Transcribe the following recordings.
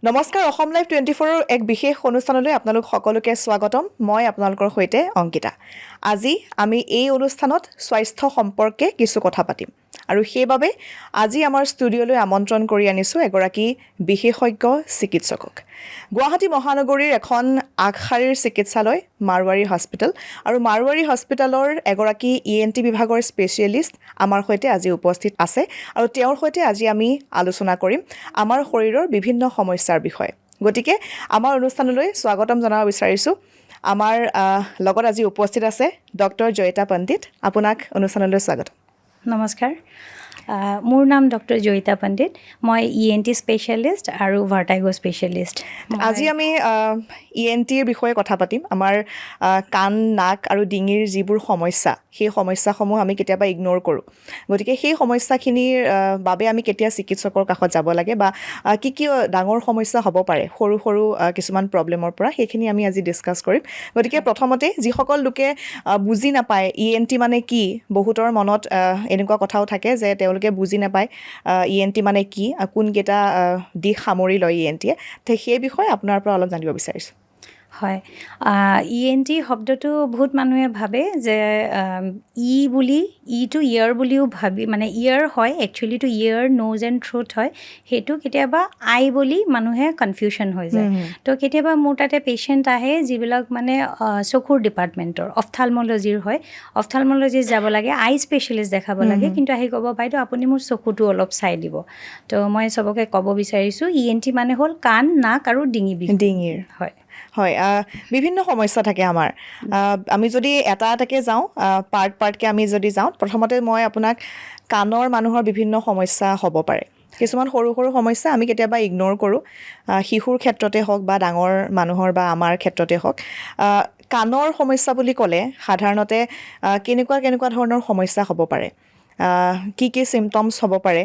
নমস্কাৰ অসম লাইভ 24ৰ এক বিশেষ অনুষ্ঠানলৈ আপোনালোক সকলোকে স্বাগতম মই আপোনালোকৰ সৈতে অংকিতা আজি আমি এই অনুষ্ঠানত স্বাস্থ্য সম্পৰ্কে কিছু কথা পাতিম আৰু সেইবাবে আজি আমাৰ ষ্টুডিঅ'লৈ আমন্ত্ৰণ কৰি আনিছোঁ এগৰাকী বিশেষজ্ঞ চিকিৎসকক গুৱাহাটী মহানগৰীৰ এখন আগশাৰীৰ চিকিৎসালয় মাৰৱাৰী হস্পিটেল আৰু মাৰৱাৰী হস্পিটেলৰ এগৰাকী ENT বিভাগৰ স্পেচিয়েলিষ্ট আমাৰ সৈতে আজি উপস্থিত আছে আৰু তেওঁৰ সৈতে আজি আমি আলোচনা কৰিম আমাৰ শৰীৰৰ বিভিন্ন সমস্যাৰ বিষয়ে গতিকে আমাৰ অনুষ্ঠানলৈ স্বাগতম জনাব বিচাৰিছোঁ আমাৰ লগত আজি উপস্থিত আছে ডক্টৰ জয়িতা পণ্ডিত আপোনাক অনুষ্ঠানলৈ স্বাগতম নমস্কাৰ মোৰ নাম ডক্টৰ জয়িতা পণ্ডিত মই ENT স্পেচিয়েলিষ্ট আৰু ভাৰ্টাইগো স্পেচিয়েলিষ্ট আজি আমি ENTৰ বিষয়ে কথা পাতিম আমাৰ কাণ নাক আৰু ডিঙিৰ যিবোৰ সমস্যা সেই সমস্যাসমূহ আমি কেতিয়াবা ইগন'ৰ কৰোঁ গতিকে সেই সমস্যাখিনিৰ বাবে আমি কেতিয়া চিকিৎসকৰ কাষত যাব লাগে বা কি কি ডাঙৰ সমস্যা হ'ব পাৰে সৰু সৰু কিছুমান প্ৰব্লেমৰ পৰা সেইখিনি আমি আজি ডিছকাছ কৰিম গতিকে প্ৰথমতে যিসকল লোকে বুজি নাপায় ENT মানে কি বহুতৰ মনত এনেকুৱা কথাও থাকে যে তেওঁলোকে বুজি নাপায় ENT মানে কি কোনকেইটা দিশ সামৰি লয় ENTয়ে সেই বিষয়ে আপোনাৰ পৰা অলপ জানিব বিচাৰিছোঁ হয় ENT শব্দটো বহুত মানুহে ভাবে যে বুলি ইটো ইয়াৰ বুলিও ভাবি মানে ইয়াৰ হয় একচুৱেলিটো ইয়াৰ নোজ এণ্ড থ্ৰোট হয় সেইটো কেতিয়াবা আই বুলি মানুহে কনফিউশ্যন হৈ যায় তো কেতিয়াবা মোৰ তাতে পেচেণ্ট আহে যিবিলাক মানে চকুৰ ডিপাৰ্টমেণ্টৰ অফথালমলজিৰ হয় অফথালমলজিত যাব লাগে আই স্পেচিয়েলিষ্ট দেখাব লাগে কিন্তু আহি ক'ব বাইদেউ আপুনি মোৰ চকুটো অলপ চাই দিব তো মই চবকে ক'ব বিচাৰিছোঁ ENT মানে হ'ল কাণ নাক আৰু ডিঙিৰ হয় হয় বিভিন্ন সমস্যা থাকে আমাৰ আমি যদি এটা এটাকৈ যাওঁ পাৰ্টকৈ আমি যদি যাওঁ প্ৰথমতে মই আপোনাক কাণৰ মানুহৰ বিভিন্ন সমস্যা হ'ব পাৰে কিছুমান সৰু সৰু সমস্যা আমি কেতিয়াবা ইগন'ৰ কৰোঁ শিশুৰ ক্ষেত্ৰতে হওক বা ডাঙৰ মানুহৰ বা আমাৰ ক্ষেত্ৰতে হওক কাণৰ সমস্যা বুলি ক'লে সাধাৰণতে কেনেকুৱা ধৰণৰ সমস্যা হ'ব পাৰে কি কি চিমটমছ হ'ব পাৰে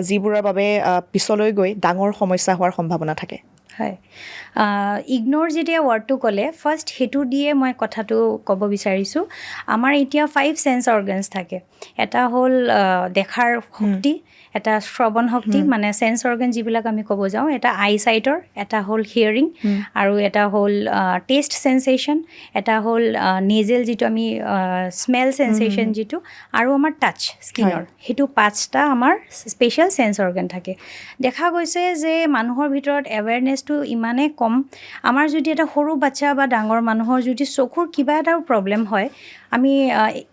যিবোৰৰ বাবে পিছলৈ গৈ ডাঙৰ সমস্যা হোৱাৰ সম্ভাৱনা থাকে হয় ইগন'ৰ যেতিয়া ৱৰ্ডটো ক'লে ফাৰ্ষ্ট সেইটো দিয়ে মই কথাটো ক'ব বিচাৰিছোঁ আমাৰ এতিয়া 5 চেন্স অৰ্গেনছ থাকে এটা হ'ল দেখাৰ শক্তি এটা শ্ৰৱণ শক্তি মানে চেন্স অৰ্গেন যিবিলাক আমি ক'ব যাওঁ এটা আই চাইটৰ এটা হ'ল হিয়াৰিং আৰু এটা হ'ল টেষ্ট চেন্সেশ্যন এটা হ'ল নেজেল যিটো আমি স্মেল চেন্সেশ্যন যিটো আৰু আমাৰ টাচ স্কিনৰ সেইটো 5টা আমাৰ স্পেচিয়েল চেন্স অৰ্গেন থাকে দেখা গৈছে যে মানুহৰ ভিতৰত এৱেৰনেছটো ইমানেই কম আমাৰ যদি এটা সৰু বাচ্চা বা ডাঙৰ মানুহৰ যদি চকুৰ কিবা এটা প্ৰব্লেম হয় আমি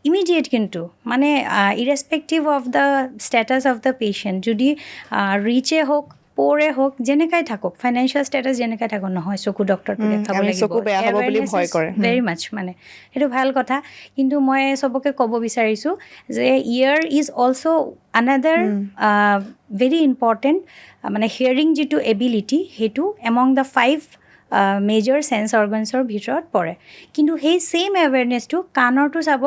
ইমিডিয়েট কিন্তু মানে irrespective of the status of the patient যদি ৰিচে হওক পৰে হওক যেনেকাই থাকক ফাইনেন্সিয়েল ষ্টেটাছ যেনেকাই থাকক নহয় চকু ডক্টৰটো দেখাব লাগিব ভেৰি মাছ মানে সেইটো ভাল কথা কিন্তু মই চবকে ক'ব বিচাৰিছোঁ যে ear is also' another very important মানে হিয়াৰিং যিটো এবিলিটি সেইটো এমং দ্য 5 মেজৰ চেন্স অৰ্গেনছৰ ভিতৰত পৰে কিন্তু সেই ছেইম এৱেৰনেছটো কাণৰটো চাব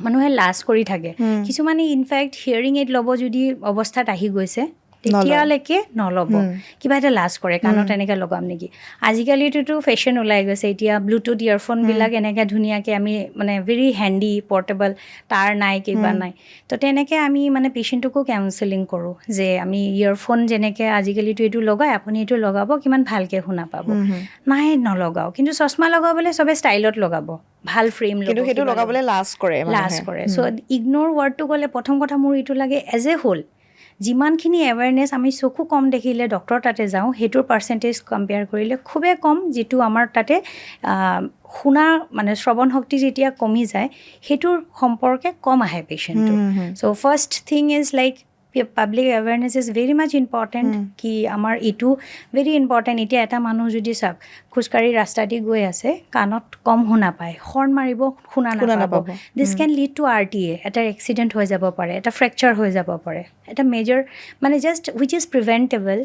মানুহে লাজ কৰি থাকে কিছুমানে ইনফেক্ট হিয়াৰিং এইড ল'ব যদি অৱস্থাত আহি গৈছে তেতিয়ালৈকে নল'ব কিবা এটা লাজ কৰে কাণত এনেকৈ লগাম নেকি আজিকালিতো ফেশ্বন ওলাই গৈছে এতিয়া ব্লুটুথ ইয়েৰফোনবিলাক এনেকৈ ধুনীয়াকৈ আমি মানে ভেৰি হেণ্ডি পৰ্টেবল তাৰ নাই কিবা নাই তো তেনেকৈ আমি মানে পেচেণ্টকো কাউন্সেলিং কৰোঁ যে আমি ইয়েৰফোন যেনেকৈ আজিকালিতো এইটো লগাই আপুনি এইটো লগাব কিমান ভালকৈ শুনা পাব নাই নলগাওঁ কিন্তু চশমা লগাবলৈ চবে ষ্টাইলত লগাব ভাল ফ্ৰেম কিন্তু সেইটো লগাবলৈ লাজ কৰে চ' ইগন'ৰ ৱৰ্ডটো ক'লে প্ৰথম কথা মোৰ এইটো লাগে এজ এ হোল যিমানখিনি এৱেৰনেছ আমি চকু কম দেখিলে ডক্টৰ তাতে যাওঁ সেইটোৰ পাৰ্চেণ্টেজ কম্পেয়াৰ কৰিলে খুবেই কম যিটো আমাৰ তাতে শুনা মানে শ্ৰৱণ শক্তি যেতিয়া কমি যায় সেইটোৰ সম্পৰ্কে কম আহে পেচেণ্টটো so' first thing is like public awareness is very much important কি আমাৰ এইটো ভেৰি ইম্পৰ্টেণ্ট এতিয়া এটা মানুহ যদি চাওক খোজকাঢ়ি ৰাস্তা দি গৈ আছে কাণত কম শুনা পায় হৰ্ণ মাৰিব শুনা নাপাব দিছ কেন লিড টু RTA এটা এক্সিডেণ্ট হৈ যাব পাৰে এটা ফ্ৰেকচাৰ হৈ যাব পাৰে এটা মেজৰ মানে জাষ্ট হুইচ ইজ প্ৰিভেণ্টেবল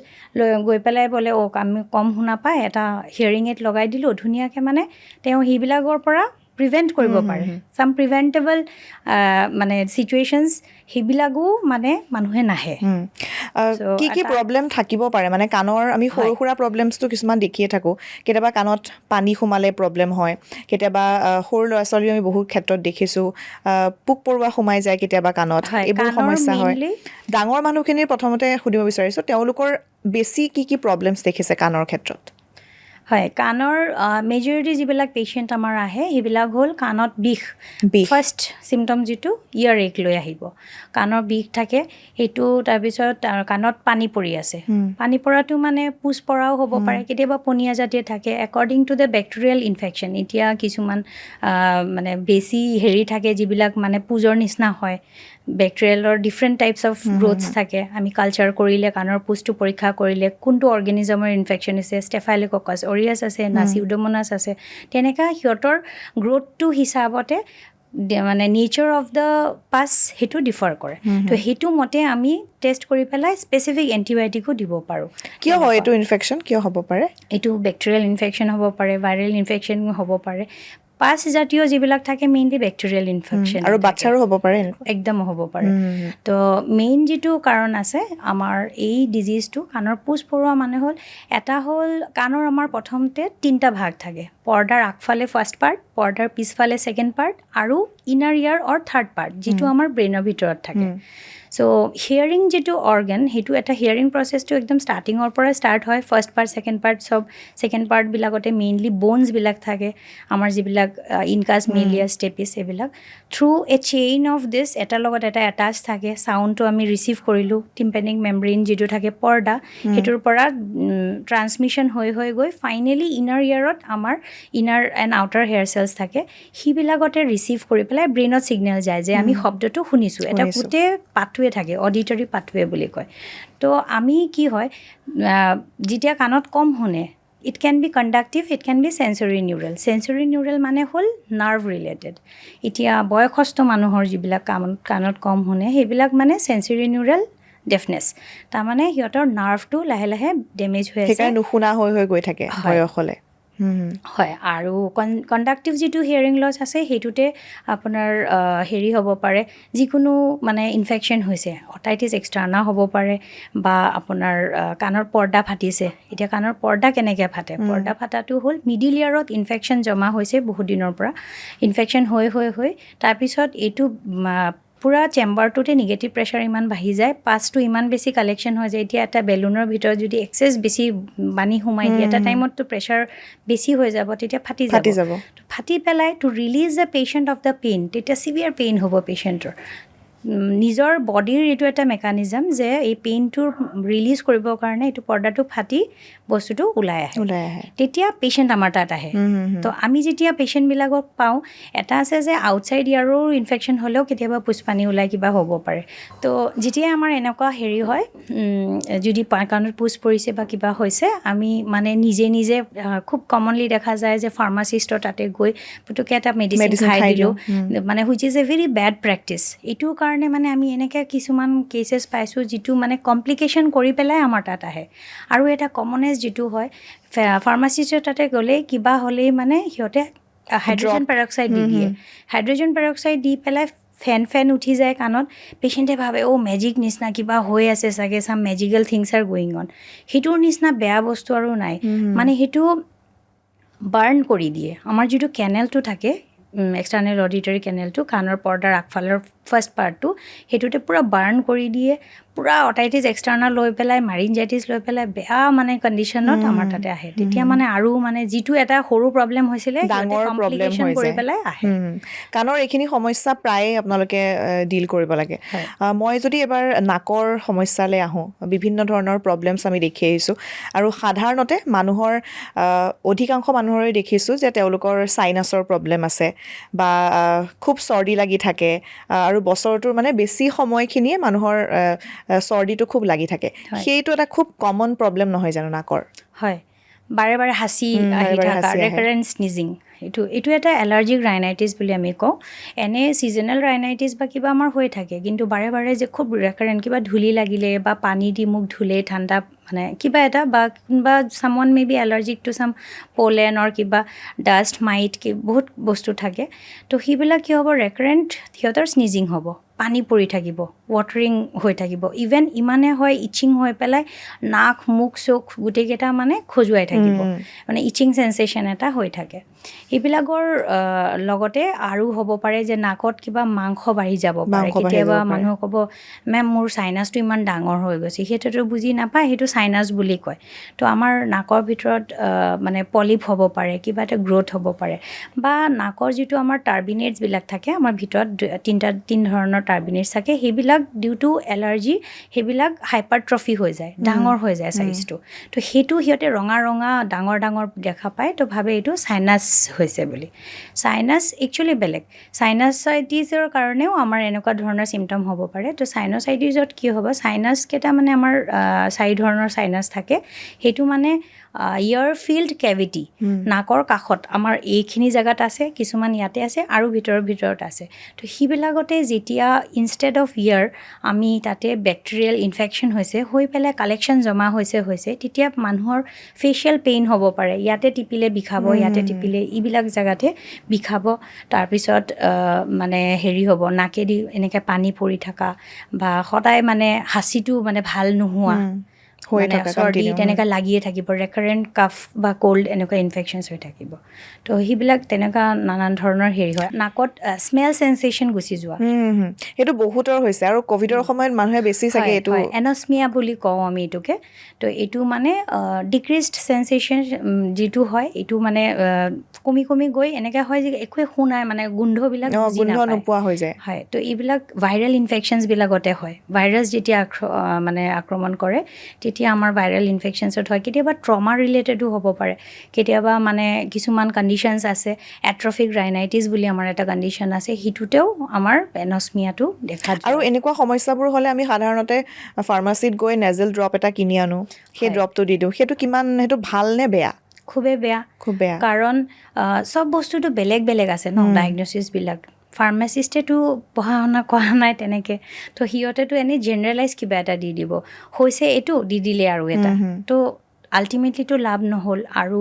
গৈ পেলাই বোলে আমি কম শুনা পায় এটা হিয়াৰিং এইড লগাই দিলোঁ ধুনীয়াকৈ মানে তেওঁ সেইবিলাকৰ পৰা প্ৰিভেণ্ট কৰিব পাৰে চাম প্ৰিভেণ্টেবল মানে চিটুৱেশ্যনছ সেইবিলাকো মানে মানুহে নাহে কি কি প্ৰব্লেম থাকিব পাৰে মানে কাণৰ আমি সৰু সুৰা প্ৰব্লেমছটো কিছুমান দেখিয়ে থাকোঁ কেতিয়াবা কাণত পানী সোমালে প্ৰব্লেম হয় কেতিয়াবা সৰু ল'ৰা ছোৱালীও আমি বহুত ক্ষেত্ৰত দেখিছোঁ পোক পৰুৱা সোমাই যায় কেতিয়াবা কাণত এইবোৰ সমস্যা হয় ডাঙৰ মানুহখিনিৰ প্ৰথমতে সুধিব বিচাৰিছোঁ তেওঁলোকৰ বেছি কি কি প্ৰব্লেমছ দেখিছে কাণৰ ক্ষেত্ৰত হয় কাণৰ মেজৰিটি যিবিলাক পেচেণ্ট আমাৰ আহে সেইবিলাক হ'ল কাণত বিষ ফাৰ্ষ্ট চিমটম যিটো ইয়াৰ এক লৈ আহিব কাণৰ বিষ থাকে সেইটো তাৰপিছত কাণত পানী পৰি আছে পানী পৰাটো মানে পুজ পৰাও হ'ব পাৰে কেতিয়াবা পনীয়া জাতীয় থাকে according to the bacterial infection এতিয়া কিছুমান মানে বেছি হেৰি থাকে যিবিলাক মানে পুজৰ নিচিনা হয় বেক্টেৰিয়েলৰ ডিফাৰেণ্ট টাইপছ অফ গ্ৰ'থছ থাকে আমি কালচাৰ কৰিলে কাণৰ পুজটো পৰীক্ষা কৰিলে কোনটো অৰ্গেনিজমৰ ইনফেকশ্যন আছে ষ্টেফাইল'ককাছ অৰিয়াছ আছে না চিউডোমোনাছ আছে তেনেকুৱা সিহঁতৰ গ্ৰ'থটো হিচাপতে মানে নেচাৰ অফ দ্য পাছ সেইটো ডিফাৰ কৰে তো সেইটো মতে আমি টেষ্ট কৰি পেলাই স্পেচিফিক এণ্টিবায়'টিকো দিব পাৰোঁ কিয় হয় এইটো ইনফেকশ্যন কিয় হ'ব পাৰে এইটো বেক্টেৰিয়েল ইনফেকশ্যন হ'ব পাৰে ভাইৰেল ইনফেকশ্যন হ'ব পাৰে পাছ জাতীয় যিবিলাক থাকে মেইনলি বেক্টেৰিয়েল ইনফেকশ্যন আৰু বাচ্ছাৰো হ'ব পাৰে একদম হ'ব পাৰে তো মেইন যিটো কাৰণ আছে আমাৰ এই ডিজিজটো কাণৰ পুজ পৰোৱা মানে হ'ল এটা হ'ল কাণৰ আমাৰ প্ৰথমতে 3টা ভাগ থাকে পৰ্দাৰ আগফালে ফাৰ্ষ্ট পাৰ্ট পৰ্দাৰ পিছফালে ছেকেণ্ড পাৰ্ট আৰু ইনাৰ ইয়াৰ অৰ থাৰ্ড পাৰ্ট যিটো আমাৰ ব্ৰেইনৰ ভিতৰত থাকে চ' হিয়াৰিং যিটো অৰ্গেন সেইটো এটা হিয়াৰিং প্ৰচেছটো একদম ষ্টাৰ্টিঙৰ পৰা ষ্টাৰ্ট হয় ফাৰ্ষ্ট পাৰ্ট চব ছেকেণ্ড পাৰ্টবিলাকতে মেইনলি ব'নছবিলাক থাকে আমাৰ যিবিলাক ইনকাছ মেলিয়াছ ষ্টেপিছ এইবিলাক through A chain of this এটাৰ লগত এটা এটাচ থাকে চাউণ্ডটো আমি ৰিচিভ কৰিলোঁ টিম্পেনিক মেমব্ৰেইন যিটো থাকে পৰ্দা সেইটোৰ পৰা ট্ৰান্সমিশ্যন হৈ গৈ ফাইনেলি ইনাৰ ইয়াৰত আমাৰ inner and outer hair cells থাকে সেইবিলাকতে ৰিচিভ কৰি পেলাই ব্ৰেইনত ছিগনেল যায় যে আমি শব্দটো শুনিছোঁ এটা গোটেই পাথৱে থাকে অডিটৰী পাথৱে বুলি কয় তো আমি কি হয় যেতিয়া কাণত কম শুনে it can be conductive it can be sensory neural মানে হ'ল নাৰ্ভ ৰিলেটেড এতিয়া বয়সস্থ মানুহৰ যিবিলাক কাণত কম শুনে সেইবিলাক মানে চেঞ্চৰী নিউৰেল ডেফনেছ তাৰমানে সিহঁতৰ নাৰ্ভটো লাহে লাহে ডেমেজ হৈ আছে নুশুনা হৈ গৈ থাকে বয়স হ'লে হয় আৰু কণ্ডাক্টিভ যিটো হিয়াৰিং লছ আছে সেইটোতে আপোনাৰ হেৰি হ'ব পাৰে যিকোনো মানে ইনফেকশ্যন হৈছে অটাইটিছ এক্সটাৰ্না হ'ব পাৰে বা আপোনাৰ কাণৰ পৰ্দা ফাটিছে এতিয়া কাণৰ পৰ্দা কেনেকৈ ফাটে পৰ্দা ফাটাটো হ'ল মিডিল ইয়াৰত ইনফেকশ্যন জমা হৈছে বহুত দিনৰ পৰা ইনফেকশ্যন হৈ তাৰপিছত এইটো পূৰা চেম্বাৰটোতে নিগেটিভ প্ৰেছাৰ ইমান বাঢ়ি যায় পাছটো ইমান বেছি কালেকশ্যন হৈ যায় এতিয়া এটা বেলুনৰ ভিতৰত যদি এক্সেছ বেছি পানী সোমাই দিয়ে এটা টাইমততো প্ৰেছাৰ বেছি হৈ যাব তেতিয়া ফাটি যাব ফাটি পেলাই to release the patient of the pain তেতিয়া চিভিয়াৰ পেইন হ'ব পেচেণ্টৰ নিজৰ বডিৰ এইটো এটা মেকানিজম যে এই পেইনটো ৰিলিজ কৰিবৰ কাৰণে এইটো পৰ্দাটো ফাটি বস্তুটো ওলাই আহে তেতিয়া পেচেণ্ট আমাৰ তাত আহে তো আমি যেতিয়া পেচেণ্টবিলাকক পাওঁ এটা আছে যে আউটছাইড ইয়াৰো ইনফেকশ্যন হ'লেও কেতিয়াবা পুষ্পানী ওলাই কিবা হ'ব পাৰে তো যেতিয়া আমাৰ এনেকুৱা হেৰি হয় যদি কাণত পুজ পৰিছে বা কিবা হৈছে আমি মানে নিজে খুব কমনলি দেখা যায় যে ফাৰ্মাচিষ্টৰ তাতে গৈ পুতুকে এটা মেডিচিন খাই দিলোঁ মানে which is a very bed practice এইটো কাৰণে মানে আমি এনেকৈ কিছুমান কেচেছ পাইছোঁ যিটো মানে কমপ্লিকেশ্যন কৰি পেলাই আমাৰ তাত আহে আৰু এটা কমনেষ্ট যিটো হয় ফাৰ্মাচিষ্টৰ তাতে গ'লেই কিবা হ'লেই মানে সিহঁতে হাইড্ৰজেন পেৰক্সাইড দি দিয়ে হাইড্ৰজেন পেৰক্সাইড দি পেলাই ফেন উঠি যায় কাণত পেচেণ্টে ভাবে মেজিক নিচিনা কিবা হৈ আছে চাগে চাম magical things R going on সেইটোৰ নিচিনা বেয়া বস্তু আৰু নাই মানে সেইটো বাৰ্ণ কৰি দিয়ে আমাৰ যিটো কেনেলটো থাকে এক্সটাৰ্নেল অডিটৰী কেনেলটো কাণৰ পৰ্দাৰ আগফালৰ ফাৰ্ষ্ট পাৰ্টটো সেইটোতে পূৰা বাৰ্ণ কৰি দিয়ে পূৰা অটাইটিছ এক্সটাৰ্নেল লৈ পেলাই মাৰিনজাইটিছ লৈ পেলাই বেয়া মানে কণ্ডিশ্যনত আমাৰ তাতে আহে তেতিয়া মানে আৰু মানে যিটো এটা সৰু প্ৰব্লেম হৈছিলে ডাঙৰ প্ৰব্লেম কৰি পেলাই আহে কাণৰ এইখিনি সমস্যা প্ৰায়ে আপোনালোকে ডিল কৰিব লাগে মই যদি এবাৰ নাকৰ সমস্যালৈ আহোঁ বিভিন্ন ধৰণৰ প্ৰব্লেমছ আমি দেখি আহিছোঁ আৰু সাধাৰণতে মানুহৰ অধিকাংশ মানুহৰে দেখিছোঁ যে তেওঁলোকৰ চাইনাছৰ প্ৰব্লেম আছে বা খুব চৰ্দি লাগি থাকে আৰু বছৰটোৰ মানে বেছি সময়খিনিয়ে মানুহৰ চৰ্দিটো খুব লাগি থাকে সেইটো এটা খুব কমন প্ৰব্লেম নহয় জানো নাকৰ হয় বাৰে বাৰে হাঁচি আহি থকা ৰেকাৰেণ্ট স্নিজিং এইটো এটা এলাৰ্জিক ৰাইনাইটিছ বুলি আমি কওঁ। এনে ছিজনেল ৰাইনাইটিছ বা কিবা আমাৰ হৈ থাকে, কিন্তু বাৰে বাৰে যে খুব ৰেকাৰেণ্ট কিবা ধূলি লাগিলে বা পানী দি মুখ ধুলে ঠাণ্ডা মানে কিবা এটা বা কোনোবা someone may be allergic to some পলেনৰ কিবা ডাষ্ট মাইট বহুত বস্তু থাকে। তো সেইবিলাক কি হ'ব, ৰেকাৰেণ্ট সিহঁতৰ স্নিজিং হ'ব, পানী পৰি থাকিব, ৱাটাৰিং হৈ থাকিব, ইভেন ইমানে হয় ইচিং হৈ পেলাই নাক মুখ চোখ গোটেইকেইটা মানে খজুৱাই থাকিব, মানে ইচিং চেঞ্চেশ্যন এটা হৈ থাকে। এইবিলাকৰ লগতে আৰু হ'ব পাৰে যে নাকত কিবা মাংস বাঢ়ি যাব পাৰে। কেতিয়াবা মানুহে ক'ব মেম মোৰ চাইনাছটো ইমান ডাঙৰ হৈ গৈছে, সেইটোতো বুজি নাপায়, সেইটো চাইনাছ বুলি কয়। তো আমাৰ নাকৰ ভিতৰত মানে পলিপ হ'ব পাৰে, কিবা এটা গ্ৰ'থ হ'ব পাৰে, বা নাকৰ যিটো আমাৰ টাৰ্বিনেটছবিলাক থাকে, আমাৰ ভিতৰত তিন ধৰণৰ টাৰ্বিনেটছ থাকে, সেইবিলাক ডিউ টু এলাৰ্জি সেইবিলাক হাইপাৰট্ৰফি হৈ যায়, ডাঙৰ হৈ যায় চাইজটো। তো সেইটো সিহঁতে ৰঙা ৰঙা ডাঙৰ ডাঙৰ দেখা পায়, তো ভাবে এইটো চাইনাছ হৈছে বুলি। চাইনাছ একচুৱেলি বেলেগ। চাইনাছাইটিছৰ কাৰণেও আমাৰ এনেকুৱা ধৰণৰ চিমটম হ'ব পাৰে। তো চাইনাছাইটিছত কি হ'ব, চাইনাছকেইটা মানে আমাৰ 4 ধৰণৰ চাইনাছ থাকে। সেইটো মানে ইয়াৰ ফিল্ড কেভিটি, নাকৰ কাষত আমাৰ এইখিনি জেগাত আছে, কিছুমান ইয়াতে আছে আৰু ভিতৰত আছে। তো সেইবিলাকতে যেতিয়া ইনষ্টেড অফ ইয়াৰ আমি তাতে বেক্টেৰিয়েল ইনফেকশ্যন হৈ পেলাই কালেকশ্যন জমা হৈছে, তেতিয়া মানুহৰ ফেচিয়েল পেইন হ'ব পাৰে, ইয়াতে টিপিলে বিষাব, ইয়াতে টিপিলে এইবিলাক জেগাতে বিষাব। তাৰপিছত মানে হেৰি হ'ব, নাকেদি এনেকৈ পানী পৰি থকা, বা সদায় মানে হাঁচিটো মানে ভাল নোহোৱা, মানে চৰ্দি তেনেকুৱা লাগিয়ে থাকিব, ৰেকাৰেণ্ট কাফ বা ক'ল্ড এনেকুৱা ইনফেকশ্যনছ হৈ থাকিব। তো সেইবিলাক তেনেকুৱা নানান ধৰণৰ হেৰি হয়। নাকত স্মেল চেঞ্চেশ্যন গুচি যোৱা, সেইটো বহুতৰ হৈছে, আৰু ক'ভিডৰ সময়ত মানুহে বেছি চাগে এইটো এন'স্মিয়া বুলি কওঁ আমি এইটোকে। তো এইটো মানে ডিক্ৰিজড চেঞ্চেশ্যন যিটো হয়, এইটো মানে কমি কমি গৈ এনেকৈ হয় যে একোৱে শুনাই, মানে গোন্ধবিলাক গোন্ধ নোপোৱা হৈ যায়। হয়, তো এইবিলাক ভাইৰেল ইনফেকশ্যনছবিলাকতে হয়। ভাইৰাছ যেতিয়া মানে আক্ৰমণ কৰে, তেতিয়া আমাৰ ভাইৰেল ইনফেকশ্যনছত হয়। কেতিয়াবা ট্ৰমা ৰিলেটেডো হ'ব পাৰে, কেতিয়াবা মানে কিছুমান কণ্ডিশ্যনছ আছে, এট্ৰফিক ৰাইনাইটিছ বুলি আমাৰ এটা কণ্ডিশ্যন আছে, সেইটোতেও আমাৰ এন'স্মিয়াটো দেখা যায়। আৰু এনেকুৱা সমস্যাবোৰ হ'লে আমি সাধাৰণতে ফাৰ্মাচীত গৈ নেজেল ড্ৰপ এটা কিনি আনো, সেই ড্ৰপটো দি দিওঁ। সেইটো ভাল নে বেয়া? খুবেই বেয়া, খুব বেয়া। কাৰণ চব বস্তুটো বেলেগ বেলেগ আছে ন, ডায়েগনচিছবিলাক। ফাৰ্মাচিষ্টেতো পঢ়া শুনা কৰা নাই তেনেকৈ, তো সিহঁতেতো এনেই জেনেৰেলাইজ কিবা এটা দি দিব, হৈছে এইটো দি দিলে আৰু এটা। তো আল্টিমেটলিটো লাভ নহ'ল। আৰু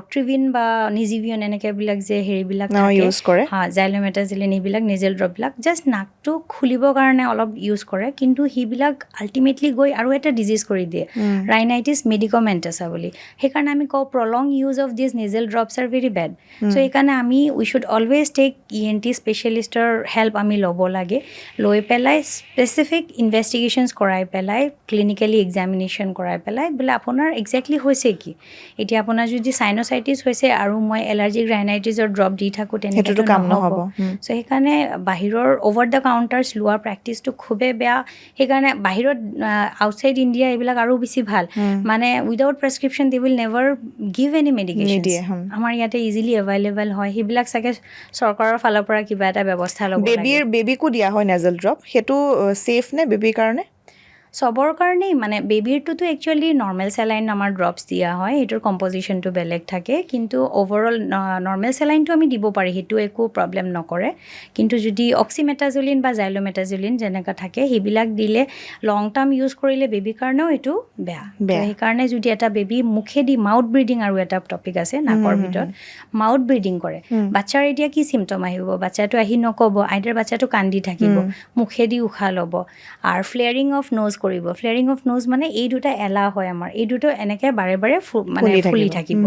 অট্ৰিভিন বা নিজিভিয়ন এনেকুৱাবিলাক যে হেৰিবিলাক ইউজ কৰে, জাইলোমেটাজিলিন, এইবিলাক নেজেল ড্ৰপবিলাক জাষ্ট নাকটো খুলিবৰ কাৰণে অলপ ইউজ কৰে, কিন্তু সেইবিলাক আল্টিমেটলি গৈ আৰু এটা ডিজিজ কৰি দিয়ে, ৰাইনাইটিছ মেডিকমেণ্টাছা বুলি। সেইকাৰণে আমি কওঁ prolong use of this nasal drops are very bad. So' সেইকাৰণে we should always take ENT স্পেচিয়েলিষ্টৰ হেল্প আমি ল'ব লাগে, লৈ পেলাই স্পেচিফিক ইনভেষ্টিগেশ্যনছ কৰাই পেলাই, ক্লিনিকেলি এক্সামিনেশ্যন কৰাই পেলাই, বোলে আপোনাৰ একজেক্টলি হৈছে কি। এতিয়া আপোনাৰ যদি চাইনোচাইটিছ হৈছে আৰু মই এলাৰ্জিক ৰাইনাইটিছৰ ড্ৰপ দি থাকোঁ, তেনেকৈতো নহ'ব। চ' সেইকাৰণে বাহিৰৰ অভাৰ দ্য কাউণ্টাৰ্ছ লোৱাৰ প্ৰেক্টিছটো খুবেই বেয়া। সেইকাৰণে বাহিৰত আউটছাইড ইণ্ডিয়া এইবিলাক আৰু বেছি ভাল, মানে without prescription they will never give any medication. আমাৰ ইয়াতে ইজিলি এভেইলেবল হয়, সেইবিলাক চাগে চৰকাৰৰ ফালৰ পৰা কিবা এটা ব্যৱস্থা ল'ব লাগে। বেবীকো দিয়া হয় নেজেল ড্ৰপ, সেইটো ছেফ নে বেবীৰ কাৰণে? চবৰ কাৰণেই, মানে বেবীৰটোতো একচুৱেলি নৰ্মেল চেলাইন আমাৰ ড্ৰপছ দিয়া হয়, সেইটোৰ কম্পজিশ্যনটো বেলেগ থাকে, কিন্তু অভাৰঅল নৰ্মেল চেলাইনটো আমি দিব পাৰি, সেইটো একো প্ৰব্লেম নকৰে। কিন্তু যদি অক্সিমেটাজলিন বা জাইলোমেটাজলিন যেনেকুৱা থাকে, সেইবিলাক দিলে লং টাৰ্ম ইউজ কৰিলে বেবীৰ কাৰণেও এইটো বেয়া। সেইকাৰণে যদি এটা বেবী মুখেদি, মাউথ ব্ৰিডিং আৰু এটা টপিক আছে নাকৰ ভিতৰত, মাউথ ব্ৰিডিং কৰে, বাচ্ছাৰ এতিয়া কি চিমটম আহিব, বাচ্ছাটো আহি নক'ব, আইদাৰ বাচ্ছাটো কান্দি থাকিব, মুখেদি উশাহ ল'ব, আৰু ফ্লেয়াৰিং অফ নোজ কৰিব। ফ্লেয়াৰিং অফ নোজ মানে এই দুটা এলাহ হয় আমাৰ, এই দুটো এনেকৈ বাৰে বাৰে মানে ফুলি থাকিব।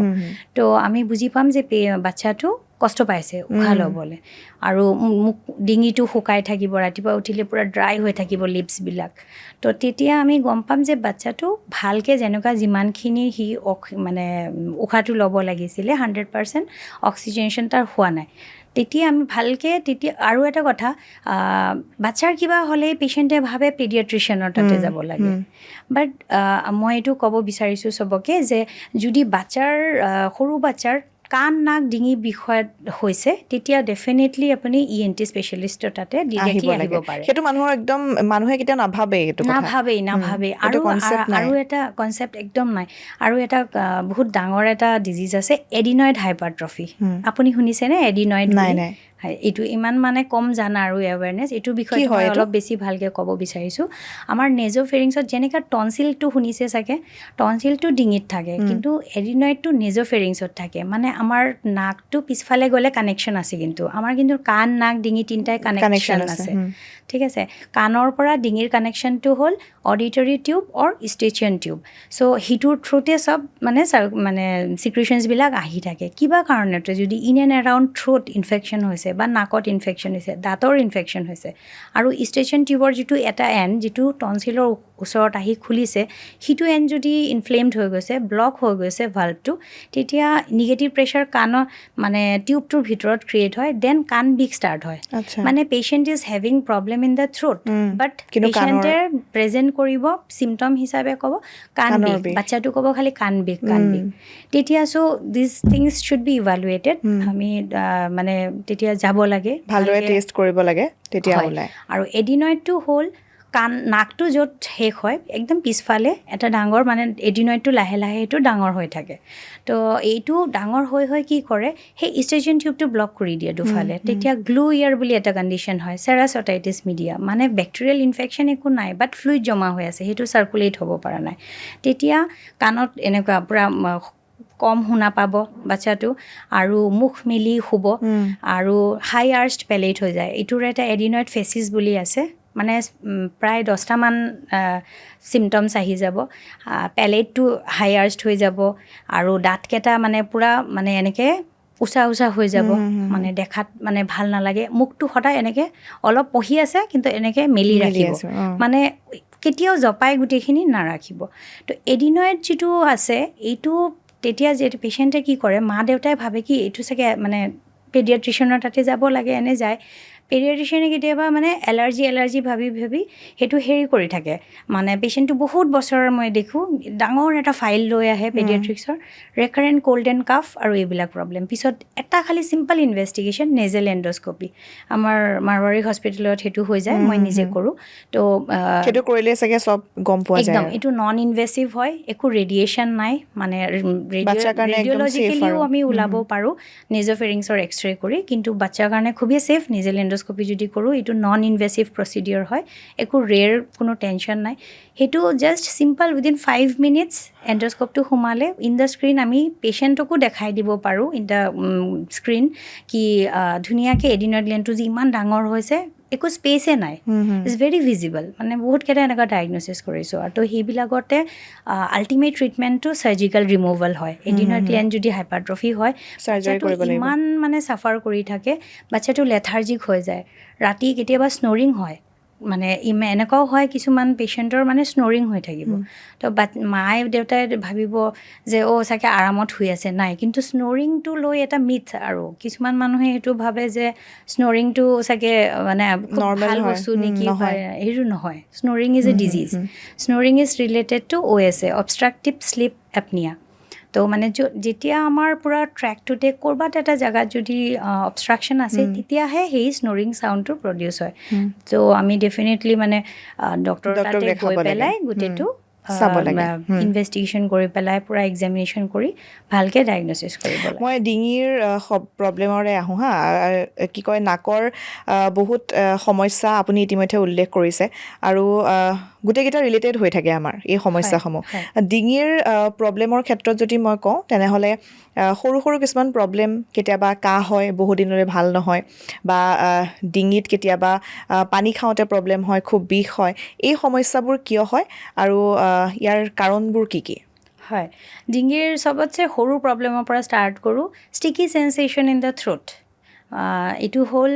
তো আমি বুজি পাম যে বাচ্ছাটো কষ্ট পাইছে উশাহ ল'বলৈ, আৰু মুখ ডিঙিটো শুকাই থাকিব, ৰাতিপুৱা উঠিলে পূৰা ড্ৰাই হৈ থাকিব লিপছবিলাক। তো তেতিয়া আমি গম পাম যে বাচ্ছাটো ভালকৈ যেনেকুৱা যিমানখিনি সি মানে উশাহটো ল'ব লাগিছিলে 100% অক্সিজেনেশ্যন তাৰ হোৱা নাই। তেতিয়া আমি তেতিয়া আৰু এটা কথা, বাচ্ছাৰ কিবা হ'লে পেচেণ্টে ভাবে পেডিয়াট্ৰিচিয়ানৰ তাতে যাব লাগে। বাট মই এইটো ক'ব বিচাৰিছোঁ চবকে যে যদি সৰু বাচ্ছাৰ কাণ নাক ডিঙি বিষয়ত হৈছে তেতিয়া ডেফিনেটলি আপুনি ENT স্পেচিয়েলিষ্টৰ তাতে ডিৰেক্টলি আহিব পাৰে সেইটো মানুহৰ একদম মানুহে কেতিয়াও নাভাবে এইটো কথা নাভাবে আৰু এটা কনচেপ্ট একদম নাই আৰু এটা বহুত ডাঙৰ এটা ডিজিজ আছে এডিনয়েড হাইপাৰট্ৰফি আপুনি শুনিছেনে এডিনয়েড নাই এইটো ইমান মানে কম জানা আৰু এৱেৰনেছ এইটো বিষয়ে মই অলপ বেছি ভালকৈ ক'ব বিচাৰিছোঁ আমাৰ নেজোফেৰিংছত যেনেকৈ টনচিলটো শুনিছে চাগে টনচিলটো ডিঙিত থাকে কিন্তু এডিনয়েডটো নেজোফেৰিংছত থাকে মানে আমাৰ নাকটো পিছফালে গ'লে কানেকশ্যন আছে কিন্তু আমাৰ কিন্তু কাণ নাক ডিঙি তিনিটাই কানেকশ্যন আছে ঠিক আছে কাণৰ পৰা ডিঙিৰ কানেকশ্যনটো হ'ল অডিটৰী টিউব অৰ ষ্টেচিয়ান টিউব চ' সিটোৰ থ্ৰুতে চব মানে চিক্ৰেশ্যনছবিলাক আহি থাকে কিবা কাৰণতে যদি in and around throat infection হৈছে বা নাকত ইনফেকশ্যন হৈছে দাঁতৰ ইনফেকশ্যন হৈছে আৰু ষ্টেচিয়ান টিউবৰ যিটো এটা এণ্ড যিটো টনচিলৰ ওচৰত আহি খুলিছে সিটো এণ্ড যদি ইনফ্লেমড হৈ গৈছে ব্লক হৈ গৈছে ভাল্ভটো তেতিয়া নিগেটিভ প্ৰেছাৰ কাণৰ মানে টিউবটোৰ ভিতৰত ক্ৰিয়েট হয় দেন কাণ বিষ ষ্টাৰ্ট হয় মানে patient is having problem in the throat but পেচেণ্টে প্ৰেজেণ্ট কৰিব চিমটম হিচাপে ক'ব কাণ বিষ বাচ্চাটো ক'ব খালি কাণ বিষ তেতিয়া চ' দিছ থিংছ শুড বি ইভালুৱেটেড আমি মানে তেতিয়া যাব লাগে ভালদৰে টেষ্ট কৰিব লাগে তেতিয়া ওলায় আৰু এডিনয়েডটো হ'ল নাকটো য'ত শেষ হয় একদম পিছফালে এটা ডাঙৰ মানে এডিনয়েডটো লাহে লাহে সেইটো ডাঙৰ হৈ থাকে তো এইটো ডাঙৰ হৈ কি কৰে সেই ষ্টেচিয়ান টিউবটো ব্লক কৰি দিয়ে দুফালে তেতিয়া গ্লু ইয়াৰ বুলি এটা কণ্ডিশ্যন হয় চেৰাছটাইটিছ মিডিয়া মানে বেক্টেৰিয়েল ইনফেকশ্যন একো নাই বাট ফ্লুইড জমা হৈ আছে সেইটো চাৰ্কুলেট হ'ব পৰা নাই তেতিয়া কাণত এনেকুৱা পূৰা কম শুনা পাব বাচ্চাটো আৰু মুখ মেলি শুব আৰু হাই আৰ্চড পেলেট হৈ যায় এইটোৰ এটা এডিনয়েড ফেচিছ বুলি আছে মানে প্ৰায় 10টামান চিমটমছ আহি যাব পেলেটটো হাই আৰ্চড হৈ যাব আৰু দাঁতকেইটা মানে পূৰা মানে এনেকৈ উচা হৈ যাব মানে দেখাত মানে ভাল নালাগে মুখটো সদায় এনেকৈ অলপ পঢ়ি আছে কিন্তু এনেকৈ মেলি ৰাখিব মানে কেতিয়াও জপাই গোটেইখিনি নাৰাখিব তো এডিনয়েড যিটো আছে এইটো তেতিয়া যিহেতু পেচেণ্টে কি কৰে মা দেউতাই ভাবে কি এইটো চাগে মানে পেডিয়াট্ৰিচিয়ানৰ তাতে যাব লাগে এনে যায় পেডিয়াট্ৰিচিয়ানে কেতিয়াবা মানে এলাৰ্জি ভাবি সেইটো হেৰি কৰি থাকে মানে পেচেণ্টটো বহুত বছৰৰ মই দেখোঁ ডাঙৰ এটা ফাইল লৈ আহে পেডিয়াট্ৰিক্সৰ ৰেকাৰেণ্ট ক'ল্ড এণ্ড কাফ আৰু এইবিলাক প্ৰব্লেম পিছত এটা খালি চিম্পল ইনভেষ্টিগেশ্যন নেজেল এণ্ডস্কপি আমাৰ মাৰৱাৰী হস্পিটেলত সেইটো হৈ যায় মই নিজে কৰোঁ তো সেইটো কৰিলে চাগে চব গম পোৱা যায় একদম এইটো নন ইনভেচিভ হয় একো ৰেডিয়েশ্যন নাই মানে ৰেডিঅ'লজিকেলিও আমি ওলাব পাৰোঁ নেজোফেৰিংছৰ এক্সৰে কৰি কিন্তু বাচ্চাৰ কাৰণে খুবেই ছেফ নেজেল এণ্ডস্কপি যদি কৰোঁ এইটো নন ইনভেচিভ প্ৰচিডিঅ'ৰ হয় একো ৰেয়াৰ কোনো টেনশ্যন নাই সেইটো জাষ্ট চিম্পল উইদিন 5 মিনিটছ এণ্ডস্কপটো সোমালে ইন দ্য স্ক্ৰীণ আমি পেচেণ্টকো দেখাই দিব পাৰোঁ ইন দ্য স্ক্ৰীণ কি ধুনীয়াকৈ এডিনয়েড গ্লেণ্ডটো যে ইমান ডাঙৰ হৈছে একো স্পেচে নাই ইটছ ভেৰি ভিজিবল মানে বহুতকেইটা এনেকুৱা ডায়েগন'চিছ কৰিছোঁ আৰু তো সেইবিলাকতে আল্টিমেট ট্ৰিটমেণ্টটো চাৰ্জিকেল ৰিমুভেল হয় এডিনয়েড গ্লেণ্ড যদি হাইপাৰট্ৰফি হয় ইমান মানে চাফাৰ কৰি থাকে বাচ্চাটো লেথাৰ্জিক হৈ যায় ৰাতি কেতিয়াবা স্ন'ৰিং হয় মানে এনেকুৱাও হয় কিছুমান পেচেণ্টৰ মানে স্ন'ৰিং হৈ থাকিব তো মায়ে দেউতাই ভাবিব যে চাগে আৰামত শুই আছে নাই কিন্তু স্ন'ৰিংটো লৈ এটা মিথ আৰু কিছুমান মানুহে সেইটো ভাবে যে স্ন'ৰিংটো চাগে মানে ভাল বস্তু নেকি হয় সেইটো নহয় snoring is a disease snoring is related to OSA obstructive sleep apnoea তো মানে যেতিয়া আমাৰ পূৰা ট্ৰেকটোতে ক'ৰবাত এটা জেগাত যদি অবষ্ট্ৰাকশ্যন আছে তেতিয়াহে সেই স্ন'ৰিং চাউণ্ডটো প্ৰডিউচ হয় তো আমি ডেফিনেটলি মানে ডক্টৰ তাতে গৈ পেলাই গোটেইটো ইনভেষ্টিগেশ্যন কৰি পেলাই পূৰা এক্সামিনেশ্যন কৰি ভালকৈ ডায়েগন'চিছ কৰিব লাগে মই ডিঙিৰ প্ৰব্লেমৰে আহোঁ কি কয় নাকৰ বহুত সমস্যা আপুনি ইতিমধ্যে উল্লেখ কৰিছে আৰু গোটেইকেইটা ৰিলেটেড হৈ থাকে আমাৰ এই সমস্যাসমূহ ডিঙিৰ প্ৰব্লেমৰ ক্ষেত্ৰত যদি মই কওঁ তেনেহ'লে সৰু কিছুমান প্ৰব্লেম কেতিয়াবা কাহ হয় বহুদিনলৈ ভাল নহয় বা ডিঙিত কেতিয়াবা পানী খাওঁতে প্ৰব্লেম হয় খুব বিষ হয় এই সমস্যাবোৰ কিয় হয় আৰু ইয়াৰ কাৰণবোৰ কি হয় ডিঙিৰ চবতছে সৰু প্ৰব্লেমৰ পৰা ষ্টাৰ্ট কৰোঁ sticky sensation in the throat এইটো হ'ল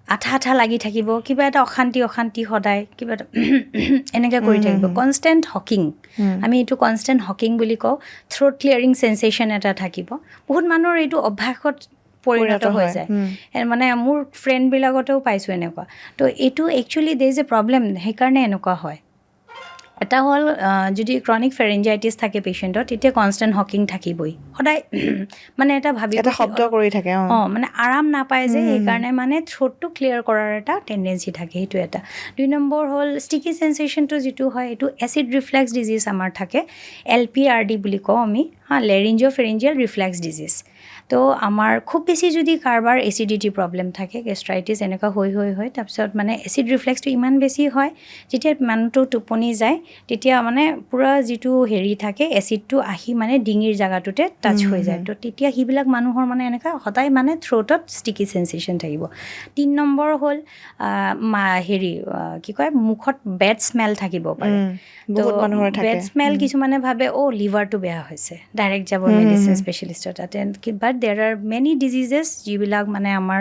আঠা লাগি থাকিব কিবা এটা অশান্তি সদায় কিবা এটা এনেকৈ কৰি থাকিব কনষ্টেণ্ট হকিং আমি এইটো কনষ্টেণ্ট হকিং বুলি কওঁ থ্ৰোট ক্লিয়াৰিং চেনচেশ্যন এটা থাকিব বহুত মানুহৰ এইটো অভ্যাসত পৰিণত হৈ যায় মানে মোৰ ফ্ৰেণ্ডবিলাকতেও পাইছোঁ এনেকুৱা তো এইটো actually there is a problem সেইকাৰণে এনেকুৱা হয় এটা হ'ল যদি ক্ৰনিক ফেৰেঞ্জাইটিছ থাকে পেচেণ্টৰ তেতিয়া কনষ্টেণ্ট হকিং থাকিবই সদায় মানে এটা এটা শব্দ কৰি থাকে মানে আৰাম নাপায় যে সেইকাৰণে মানে থ্ৰ'টটো ক্লিয়াৰ কৰাৰ এটা টেণ্ডেঞ্চি থাকে সেইটো এটা 2 নম্বৰ হ'ল ষ্টিকি চেঞ্চেশ্যনটো যিটো হয় এইটো এচিড ৰিফ্লেক্স ডিজিজ আমাৰ থাকে LPRD বুলি কওঁ আমি লেৰিঞ্জিঅ' ফেৰেঞ্জিয়েল ৰিফ্লেক্স ডিজিজ তো আমাৰ খুব বেছি যদি কাৰোবাৰ এচিডিটি প্ৰব্লেম থাকে গেষ্ট্ৰাইটিছ এনেকুৱা হৈ তাৰপিছত মানে এচিড ৰিফ্লেক্সটো ইমান বেছি হয় যেতিয়া মানুহটো টোপনি যায় তেতিয়া মানে পূৰা যিটো হেৰি থাকে এচিডটো আহি মানে ডিঙিৰ জেগাটোতে টাচ হৈ যায় তো তেতিয়া সেইবিলাক মানুহৰ মানে এনেকুৱা সদায় মানে থ্ৰ'টত ষ্টিকি চেঞ্চেশ্যন থাকিব 3 নম্বৰ হ'ল হেৰি কি কয় মুখত বেড স্মেল থাকিব পাৰে বহুত মানুহৰ থাকে বেড স্মেল কিছুমানে ভাবে লিভাৰটো বেয়া হৈছে ডাইৰেক্ট যাব মেডিচিন স্পেচিয়েলিষ্টৰ তাতে বাট দেৰ আৰ মেনি ডিজিজেছ যিবিলাক মানে আমাৰ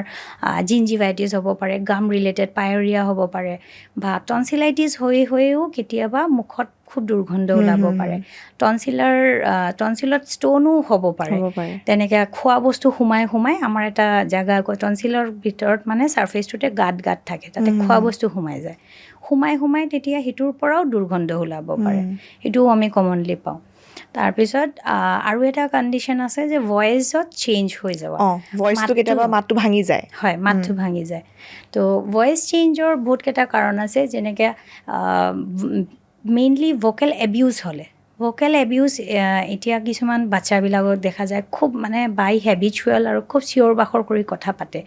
জিঞ্জিভাইটিছ হ'ব পাৰে গাম ৰিলেটেড পায়ৰিয়া হ'ব পাৰে বা টনচিলাইটিছ হৈও কেতিয়াবা মুখত খুব দুৰ্গন্ধ ওলাব পাৰে টনচিলত ষ্টনো হ'ব পাৰে তেনেকৈ খোৱা বস্তু সোমাই আমাৰ এটা জেগা টনচিলৰ ভিতৰত মানে ছাৰ্ফেচটোতে গাঁত থাকে তাতে খোৱা বস্তু সোমাই যায় সোমাই তেতিয়া সেইটোৰ পৰাও দুৰ্গন্ধ ওলাব পাৰে সেইটোও আমি কমনলি পাওঁ তাৰপিছত আৰু এটা কণ্ডিশ্যন আছে যে ভইচত চেঞ্জ হৈ যাব ভইচটো কেতিয়াবা মাতটো ভাঙি যায় হয় মাতটো ভাঙি যায় তো ভইচ চেঞ্জৰ বহুতকেইটা কাৰণ আছে যেনেকৈ মেইনলি ভোকেল এবিউজ হ'লে ভোকেল এবিউজ এতিয়া কিছুমান বাচ্চাবিলাকক দেখা যায় খুব মানে বাই হেবিচুৱেল আৰু খুব চিঞৰ বাখৰ কৰি কথা পাতে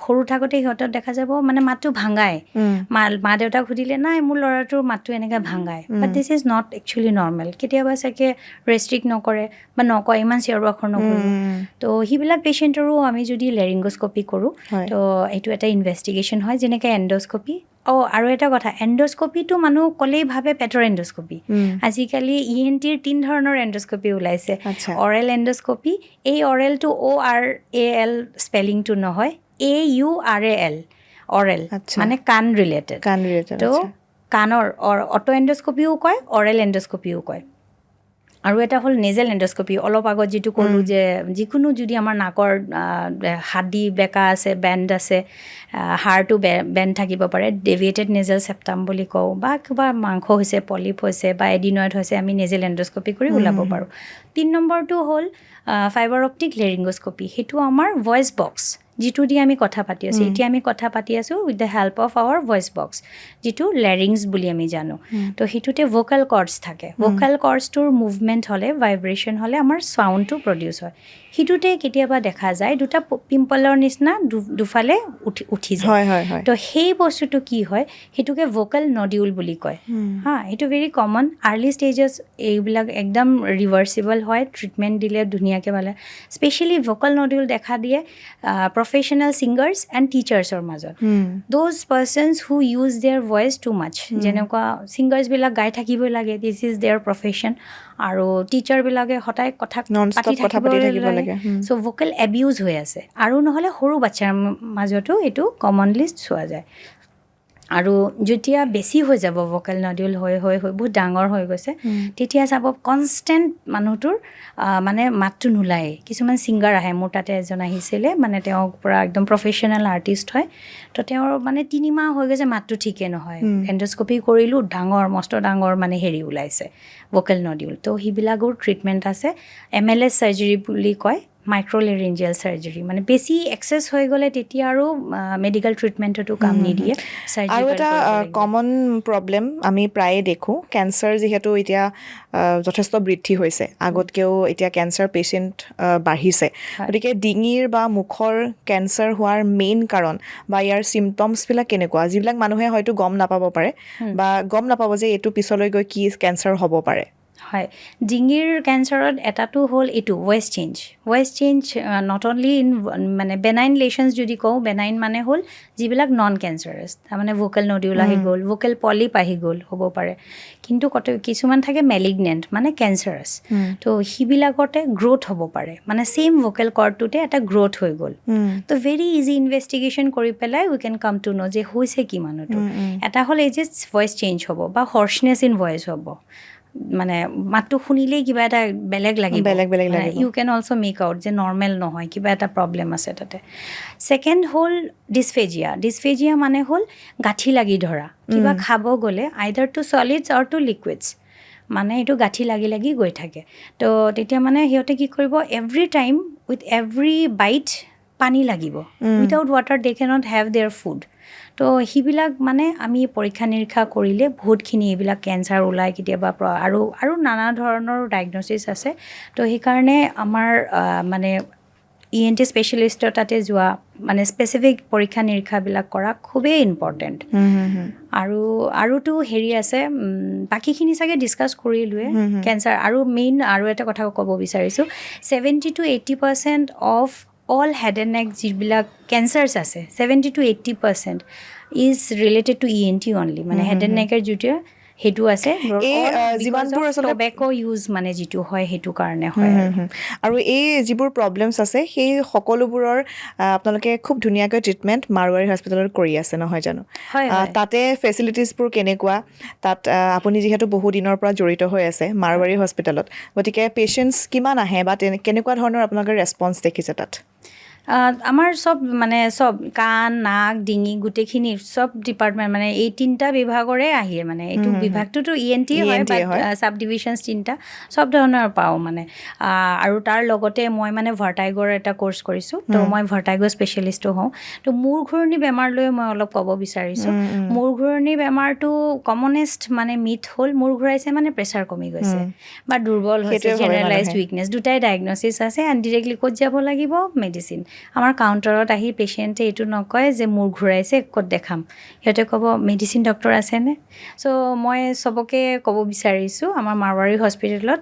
সৰু থাকোঁতে সিহঁতক দেখা যাব মানে মাতটো ভাঙায় মা দেউতাক সুধিলে নাই মোৰ ল'ৰাটোৰ মাতটো এনেকৈ ভাঙায় but this is not actually normal কেতিয়াবা চাগে ৰেষ্ট্ৰিক্ট নকৰে বা নকয় ইমান চিঞৰ বাখৰ নকৰোঁ তো সেইবিলাক পেচেণ্টৰো আমি যদি লেৰিংগস্কপি কৰোঁ তো এইটো এটা ইনভেষ্টিগেশ্যন হয় যেনেকৈ এণ্ডস্কপি আৰু এটা কথা এণ্ডস্কপিটো মানুহ ক'লেই ভাবে পেটৰ এণ্ডস্কপি আজিকালি ENTৰ 3 ধৰণৰ এণ্ডস্কপি ওলাইছে অৰেল এণ্ডস্কপি এই অৰেলটো ORAL স্পেলিংটো নহয় AURAL অৰেল মানে কাণ ৰিলেটেড তো কাণৰ অটো এণ্ডস্কপিও কয় অৰেল এণ্ডস্কপিও কয় আৰু এটা হ'ল নেজেল এণ্ডস্কপি অলপ আগত যিটো ক'লোঁ যে যিকোনো যদি আমাৰ নাকৰ হাড্ডি বেকা আছে বেণ্ড আছে হাড়টো বেণ্ড থাকিব পাৰে ডেভিয়েটেড নেজেল চেপ্টাম বুলি কওঁ বা কিবা মাংস হৈছে পলিপ হৈছে বা এডিনইড হৈছে আমি নেজেল এণ্ডস্কপি কৰি ওলাব পাৰোঁ 3 নম্বৰটো হ'ল ফাইবাৰ অপ্টিক লেৰিংগস্কপি সেইটো আমাৰ ভইচ বক্স যিটো দি আমি কথা পাতি আছোঁ এতিয়া আমি কথা পাতি আছোঁ with the help of our voice box যিটো লেৰিংছ বুলি আমি জানো তো সেইটোতে ভোকেল কৰ্ডছ থাকে ভোকেল কৰ্ডছটোৰ মুভমেণ্ট হ'লে ভাইব্ৰেশ্যন হ'লে আমাৰ চাউণ্ডটো প্ৰডিউচ হয় সেইটোতে কেতিয়াবা দেখা যায় দুটা পিম্পলৰ নিচিনা দুফালে উঠি যায় তো সেই বস্তুটো কি হয় সেইটোকে ভোকেল নডিউল বুলি কয় এইটো ভেৰি কমন আৰ্লি ষ্টেজেছ এইবিলাক একদম ৰিভাৰ্চিবল হয় ট্ৰিটমেণ্ট দিলে ধুনীয়াকৈ পালে স্পেচিয়েলি ভোকেল নডিউল দেখা দিয়ে প্ৰফেশ্যনেল ছিংগাৰ্ছ এণ্ড টিচাৰ্ছৰ মাজত those persons who use their voice too much যেনেকুৱা ছিংগাৰ্ছবিলাক গাই থাকিবই লাগে দিছ ইজ দেয়াৰ প্ৰফেশ্যন আৰু টিচাৰবিলাকে সদায় কথা পাতি থাকিব লাগে চ' ভোকেল এবিউজ হৈ আছে আৰু নহ'লে সৰু বাচ্ছাৰ মাজতো এইটো কমনলি চোৱা যায় আৰু যেতিয়া বেছি হৈ যাব ভোকেল নডিউল হৈ বহুত ডাঙৰ হৈ গৈছে তেতিয়া চাব কনষ্টেণ্ট মানুহটোৰ মানে মাতটো নোলায় কিছুমান ছিংগাৰ আহে মোৰ তাতে এজন আহিছিলে মানে তেওঁ পূৰা একদম প্ৰফেশ্যনেল আৰ্টিষ্ট হয় তো তেওঁৰ মানে 3 মাহ হৈ গৈছে মাতটো ঠিকেই নহয় এণ্ডস্কপি কৰিলোঁ মস্ত ডাঙৰ মানে হেৰি ওলাইছে ভোকেল নডিউল তো সেইবিলাকৰ ট্ৰিটমেণ্ট আছে MLS চাৰ্জাৰী বুলি কয় মাইক্ৰ'লেৰিঞ্জিয়েল চাৰ্জাৰী মানে বেছি এক্সেছ হৈ গ'লে তেতিয়া আৰু মেডিকেল ট্ৰিটমেণ্টতো কাম নিদিয়ে আৰু এটা কমন প্ৰব্লেম আমি প্ৰায়ে দেখোঁ কেঞ্চাৰ যিহেতু এতিয়া যথেষ্ট বৃদ্ধি হৈছে আগতকৈও এতিয়া কেঞ্চাৰ পেচেণ্ট বাঢ়িছে গতিকে ডিঙিৰ বা মুখৰ কেঞ্চাৰ হোৱাৰ মেইন কাৰণ বা ইয়াৰ চিমটমছবিলাক কেনেকুৱা যিবিলাক মানুহে হয়তো গম নাপাব পাৰে বা গম নাপাব যে এইটো পিছলৈ গৈ কি কেঞ্চাৰ হ'ব পাৰে হয় ডিঙিৰ কেঞ্চাৰত এটাটো হ'ল এইটো voice change not only in মানে বেনাইন লেশ্যনছ যদি কওঁ বেনাইন মানে হ'ল যিবিলাক নন কেঞ্চাৰাছ তাৰমানে ভোকেল নডিউল আহি গ'ল ভোকেল পলিপ আহি গ'ল হ'ব পাৰে কিন্তু কিছুমান থাকে মেলিগনেণ্ট মানে কেঞ্চাৰাছ তো সেইবিলাকতে গ্ৰ'থ হ'ব পাৰে মানে ছেইম ভোকেল কৰ্ডটোতে এটা গ্ৰ'থ হৈ গ'ল তো ভেৰি ইজি ইনভেষ্টিগেশ্যন কৰি পেলাই উই কেন কাম টু ন' যে হৈছে কি মানুহটো এটা হ'ল এই যে ভইচ চেঞ্জ হ'ব বা হৰ্চনেছ ইন ভইচ হ'ব মানে মাতটো শুনিলেই কিবা এটা বেলেগ লাগিব বেলেগ লাগিব। ইউ কেন অলছ' মেক আউট যে নৰ্মেল নহয়, কিবা এটা প্ৰব্লেম আছে তাতে। ছেকেণ্ড হ'ল ডিছফেজিয়া মানে হ'ল গাঁঠি লাগি ধৰা, কিবা খাব গ'লে আইদাৰ টু ছলিডছ অৰ টু লিকুইডছ, মানে এইটো গাঁঠি লাগি লাগি গৈ থাকে। তো তেতিয়া মানে সিহঁতে কি কৰিব, every time with every bite পানী লাগিব, without water they cannot have their food. তো সেইবিলাক মানে আমি পৰীক্ষা নিৰীক্ষা কৰিলে বহুতখিনি এইবিলাক কেঞ্চাৰ ওলায় কেতিয়াবা, আৰু নানা ধৰণৰ ডায়েগনচিছ আছে। তো সেইকাৰণে আমাৰ মানে ENT স্পেচিয়েলিষ্টৰ তাতে যোৱা, মানে স্পেচিফিক পৰীক্ষা নিৰীক্ষাবিলাক কৰা খুবেই ইম্পৰ্টেণ্ট। আৰুতো হেৰি আছে, বাকীখিনি চাগে ডিছকাছ কৰিলোৱে কেঞ্চাৰ। আৰু মেইন আৰু এটা কথা ক'ব বিচাৰিছোঁ, 70 to 80% of all head and neck যিবিলাক কেঞ্চাৰ্ছ আছে, 70 to 80% is related to ENT only, মানে হেড এণ্ড নেকৰ যিটো সেইটো আছে, যিমানবোৰ আচলতে টবেকো ইউজ মানে যিটো হয় সেইটো কাৰণে হয়। আৰু এই যিবোৰ প্ৰব্লেমছ আছে সেই সকলোবোৰৰ আপোনালোকে খুব ধুনীয়াকৈ ট্ৰিটমেণ্ট মাৰোৱাৰী হস্পিটেলত কৰি আছে নহয় জানো? হয়। তাতে ফেচিলিটিছবোৰ কেনেকুৱা? তাত আপুনি যিহেতু বহু দিনৰ পৰা জড়িত হৈ আছে মাৰোৱাৰী হস্পিটেলত, গতিকে পেচেণ্টছ কিমান আহে বা কেনেকুৱা ধৰণৰ আপোনালোকে ৰেছপন্স দেখিছে তাত? আমাৰ চব কাণ, নাক, ডিঙি গোটেইখিনি চব ডিপাৰ্টমেণ্ট, মানে এই 3টা বিভাগৰে আহে। মানে এইটো বিভাগটোতো ENT হয়, বাট চাব ডিভিশ্যনছ 3টা, চব ধৰণৰ পাওঁ মানে। আৰু তাৰ লগতে মই মানে ভাৰ্টাইগৰ এটা কৰ্চ কৰিছোঁ, তো মই ভাৰ্টাইগৰ স্পেচিয়েলিষ্টো হওঁ। তো মূৰ ঘূৰণি বেমাৰ লৈ মই অলপ ক'ব বিচাৰিছোঁ। মূৰ ঘূৰণি বেমাৰটো কমনেষ্ট মানে মিথ হ'ল মূৰ ঘূৰাইছে মানে প্ৰেছাৰ কমি গৈছে বা দুৰ্বল হৈছে, জেনেৰেলাইজড উইকনেছ, দুটাই ডায়েগনচিছ আছে। এণ্ড ডিৰেক্টলি ক'ত যাব লাগিব? মেডিচিন। আমাৰ কাউণ্টাৰত আহি পেচেণ্টে এইটো নকয় যে মূৰ ঘূৰাইছে ক'ত দেখাম, সিহঁতে ক'ব মেডিচিন ডক্টৰ আছেনে? চ' মই চবকে ক'ব বিচাৰিছোঁ, আমাৰ মাৰোৱাৰী হস্পিটেলত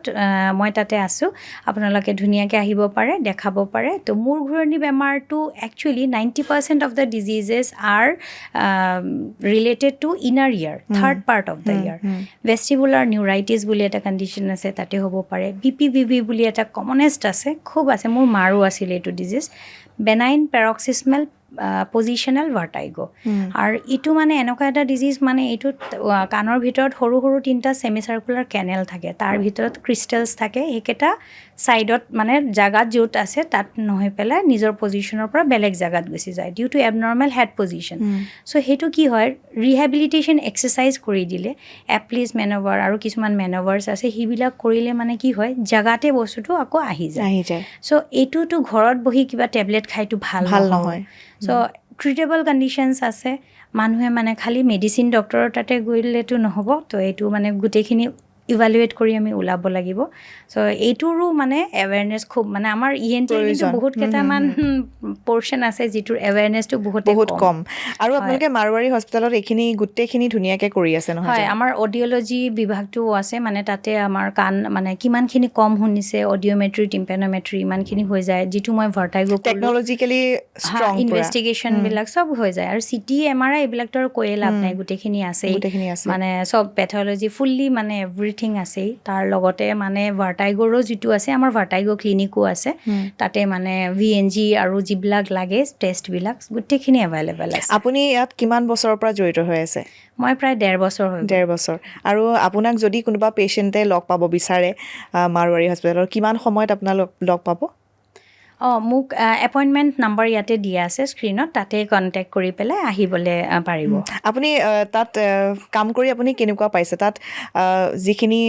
মই তাতে আছোঁ, আপোনালোকে ধুনীয়াকৈ আহিব পাৰে, দেখাব পাৰে। তো মূৰ ঘূৰণি বেমাৰটো actually 90% of the diseases R related to inner year, third part of the year. Vestibular neuritis বুলি এটা কণ্ডিশ্যন আছে, তাতে হ'ব পাৰে। BPPV বুলি এটা কমনেষ্ট আছে, খুব আছে, মোৰ মাৰো আছিলে এইটো ডিজিজ, বেনাইন পেৰক্সিছমেল পজিশ্যনেল ভাৰ্টাইগো। আৰু এইটো মানে এনেকুৱা এটা ডিজিজ, মানে এইটোত কাণৰ ভিতৰত সৰু সৰু 3টা ছেমি চাৰ্কুলাৰ কেনেল থাকে, তাৰ ভিতৰত ক্ৰিষ্টেলছ থাকে, সেইকেইটা ছাইডত মানে জাগাত য'ত আছে তাত নহয় পেলাই নিজৰ পজিশ্যনৰ পৰা বেলেগ জাগাত গুচি যায়, due to abnormal head position. So' সেইটো কি হয়, ৰিহেবিলিটেশ্যন এক্সাৰচাইজ কৰি দিলে, এপ্লিজ মেন'ভাৰ আৰু কিছুমান মেন'ভাৰ্ছ আছে, সেইবিলাক কৰিলে মানে কি হয়, জাগাতে বস্তুটো আকৌ আহি যায়। চ' এইটোতো ঘৰত বহি কিবা টেবলেট খাইতো ভাল নহয়। চ' ট্ৰিটেবল কণ্ডিশ্যনছ আছে, মানুহে মানে খালি মেডিচিন ডক্টৰৰ তাতে গ'লেতো নহ'ব। তো এইটো মানে গোটেইখিনি ইভালুৱেট কৰি আমি ওলাব লাগিব। চ' এইটোৰো মানে এৱেৰনেছ খুব, মানে আমাৰ ENTৰ কিন্তু বহুত কেইটামান পৰ্চন আছে যিটোৰ এৱেৰনেছটো বহুত কম। আৰু আপোনালোকে মাৰোৱাৰী হস্পিটেলত এইখিনি গোটেইখিনি ধুনীয়াকৈ কৰি আছে নহয়? হয়, আমাৰ অডিঅ'লজি বিভাগটোও আছে, মানে তাতে আমাৰ কাণ মানে কিমানখিনি কম শুনিছে, অডিঅ'মেট্ৰি, টিম্পেন'মেট্ৰি ইমানখিনি হৈ যায়, যিটো মই ভাৰ্টাইগো টেকন'লজিকেলি ষ্ট্ৰং, ইনভেষ্টিগেশ্যনবিলাক চব হৈ যায়। আৰু CT MRI এইবিলাকতো আৰু কৈয়ে লাভ নাই, গোটেইখিনি আছেই, মানে চব পেথলজি ফুল্লি মানে এভৰিথিং আছেই। তাৰ লগতে মানে ভাৰ্টাইগৰো যিটো আছে, আমাৰ ভাৰ্টাইগো ক্লিনিকো আছে, তাতে মানে VNG আৰু যিবিলাক লাগে টেষ্টবিলাক গোটেইখিনি এভেইলেবল আছে। আপুনি ইয়াত কিমান বছৰৰ পৰা জড়িত হৈ আছে? মই প্ৰায় 1.5 বছৰ হৈ গ'ল। 1.5 বছৰ। আৰু আপোনাক যদি কোনোবা পেচেণ্টে লগ পাব বিচাৰে মাৰোৱাৰী হস্পিটেলত, কিমান সময়ত আপোনালোক লগ পাব? মোক এপইণ্টমেণ্ট নাম্বাৰ ইয়াতে দিয়া আছে স্ক্ৰীণত, তাতে কণ্টেক্ট কৰি পেলাই আহিবলৈ পাৰিব। আপুনি তাত কাম কৰি আপুনি কেনেকুৱা পাইছে? তাত যিখিনি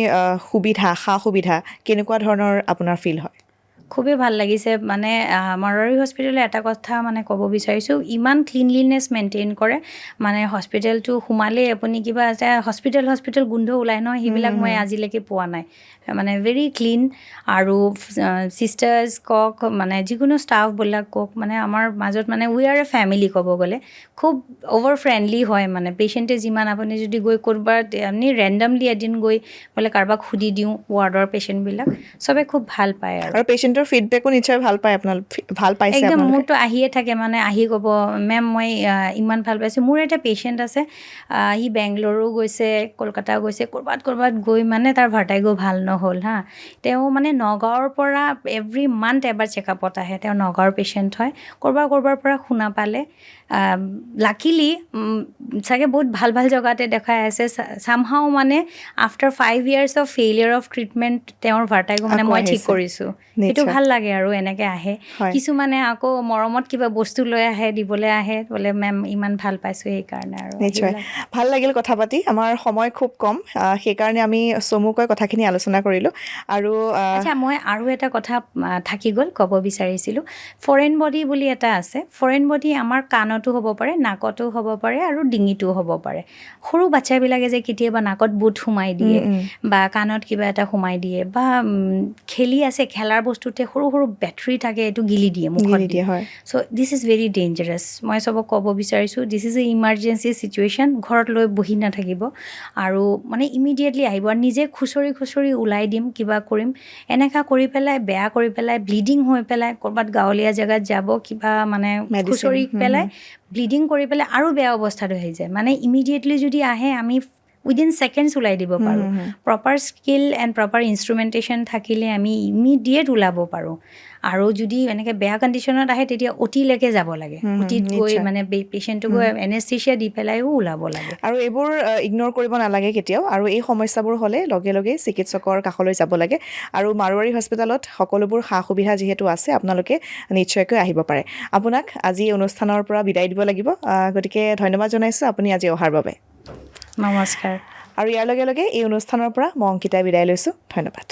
সুবিধা, সা সুবিধা, কেনেকুৱা ধৰণৰ আপোনাৰ ফিল হয়? খুবেই ভাল লাগিছে। মানে মাৰোৱাৰী হস্পিটেলৰ এটা কথা মানে ক'ব বিচাৰিছোঁ, ইমান ক্লিনলিনেছ মেইনটেইন কৰে, মানে হস্পিটেলটো সোমালেই আপুনি কিবা এটা হস্পিটেল গোন্ধ ওলায় নহয়, সেইবিলাক মই আজিলৈকে পোৱা নাই। মানে ভেৰি ক্লিন। আৰু ছিষ্টাৰ্ছ কওক, মানে যিকোনো ষ্টাফবিলাক কওক, মানে আমাৰ মাজত মানে উই আৰ এ ফেমিলি ক'ব গ'লে, খুব অ'ভাৰ ফ্ৰেণ্ডলি হয়। মানে পেচেণ্টে যিমান, আপুনি যদি গৈ ক'ৰবাত আপুনি ৰেণ্ডমলি এদিন গৈ বোলে কাৰোবাক সুধি দিওঁ, ৱাৰ্ডৰ পেচেণ্টবিলাক চবে খুব ভাল পায়। আৰু পেচেণ্টৰ পেচেণ্টৰ ফিডবেকো নিশ্চয় ভাল পায় ভাল পাইছে একদম আপোনালোকে মোৰতো আহিয়ে থাকে মানে আহি ক'ব মেম মই ইমান ভাল পাইছোঁ মোৰ এটা পেচেণ্ট আছে সি বেংগলোৰো গৈছে কলকাতাও গৈছে ক'ৰবাত গৈ মানে তাৰ ভাৰ্টাইগো ভাল নহ'ল হা তেওঁ মানে নগাঁৱৰ পৰা এভৰি মান্থ এবাৰ চেকআপত আহে তেওঁ নগাঁৱৰ পেচেণ্ট হয় ক'ৰবাৰ পৰা শুনা পালে লাকিলি চাগে বহুত ভাল জেগাতে দেখাই আছে চামহাও মানে after 5 years of failure of treatment তেওঁৰ ভাৰ্টাইগো মানে আকৌ মই ঠিক আহিছে। কৰিছোঁ সেইটো নিশ্চয়। ভাল লাগে আৰু এনেকৈ আহে হয়। কিছুমানে আকৌ মৰমত কিবা বস্তু লৈ আহে দিবলৈ আহে বোলে মেম ইমান ভাল পাইছোঁ সেইকাৰণে আৰু নিশ্চয় সেইবিলাক। ভাল লাগিল কথা পাতি আমাৰ সময় খুব কম সেইকাৰণে আমি চমুকৈ কথাখিনি আলোচনা কৰিলোঁ আৰু আচ্ছা মই আৰু এটা কথা থাকি গ'ল ক'ব বিচাৰিছিলোঁ ফৰেন বডি বুলি এটা আছে ফৰেন বডি আমাৰ কাণতো হ'ব পাৰে নাকতো হ'ব পাৰে আৰু ডিঙিতো হ'ব পাৰে সৰু বাচ্ছাবিলাকে যে কেতিয়াবা নাকত বুট সোমাই দিয়ে বা কাণত কিবা এটা সোমাই দিয়ে বা খেলি আছে খেলাৰ বস্তুতে সৰু বেটাৰী থাকে এইটো গিলি দিয়ে মুখত গিলি দিয়ে দিয়ে হয় চ' দিছ ইজ ভেৰি ডেঞ্জাৰাছ মই চবক ক'ব বিচাৰিছোঁ this is a emergency situation ঘৰত লৈ বহি নাথাকিব আৰু মানে ইমিডিয়েটলি আহিব আৰু নিজে খুচৰি ওলাই দিম কিবা কৰিম এনেকুৱা কৰি পেলাই বেয়া কৰি পেলাই ব্লিডিং হৈ পেলাই ক'ৰবাত গাঁৱলীয়া জেগাত যাব কিবা মানে Medicine, খুচৰি পেলাই ব্লিডিং কৰি পেলাই আৰু বেয়া অৱস্থাটো হৈ যায় মানে ইমিডিয়েটলি যদি আহে আমি উইদিন ছেকেণ্ডছ ওলাই দিব পাৰোঁ প্ৰপাৰ স্কিল এণ্ড প্ৰপাৰ ইনষ্ট্ৰুমেণ্টেশ্যন থাকিলে আমি ইমিডিয়েট ওলাব পাৰোঁ আৰু যদি এনেকৈ বেয়া কণ্ডিশ্যনত আহে তেতিয়া অ'টিলৈকে যাব লাগে অ'টিত গৈ নিশ্চয়। মানে পেচেণ্টটো গৈ এনেস্থেচিয়া দি পেলাইও ওলাব লাগে আৰু এইবোৰ ইগন'ৰ কৰিব নালাগে কেতিয়াও আৰু এই সমস্যাবোৰ হ'লে লগে লগে চিকিৎসকৰ কাষলৈ যাব লাগে আৰু মাৰোৱাৰী হস্পিটেলত সকলোবোৰ সা সুবিধা যিহেতু আছে আপোনালোকে নিশ্চয়কৈ আহিব পাৰে আপোনাক আজি অনুষ্ঠানৰ পৰা বিদায় দিব লাগিব গতিকে ধন্যবাদ জনাইছোঁ আপুনি আজি অহাৰ বাবে নমস্কাৰ আৰু ইয়াৰ লগে লগে এই অনুষ্ঠানৰ পৰা মই অংকিতাই বিদায় লৈছোঁ ধন্যবাদ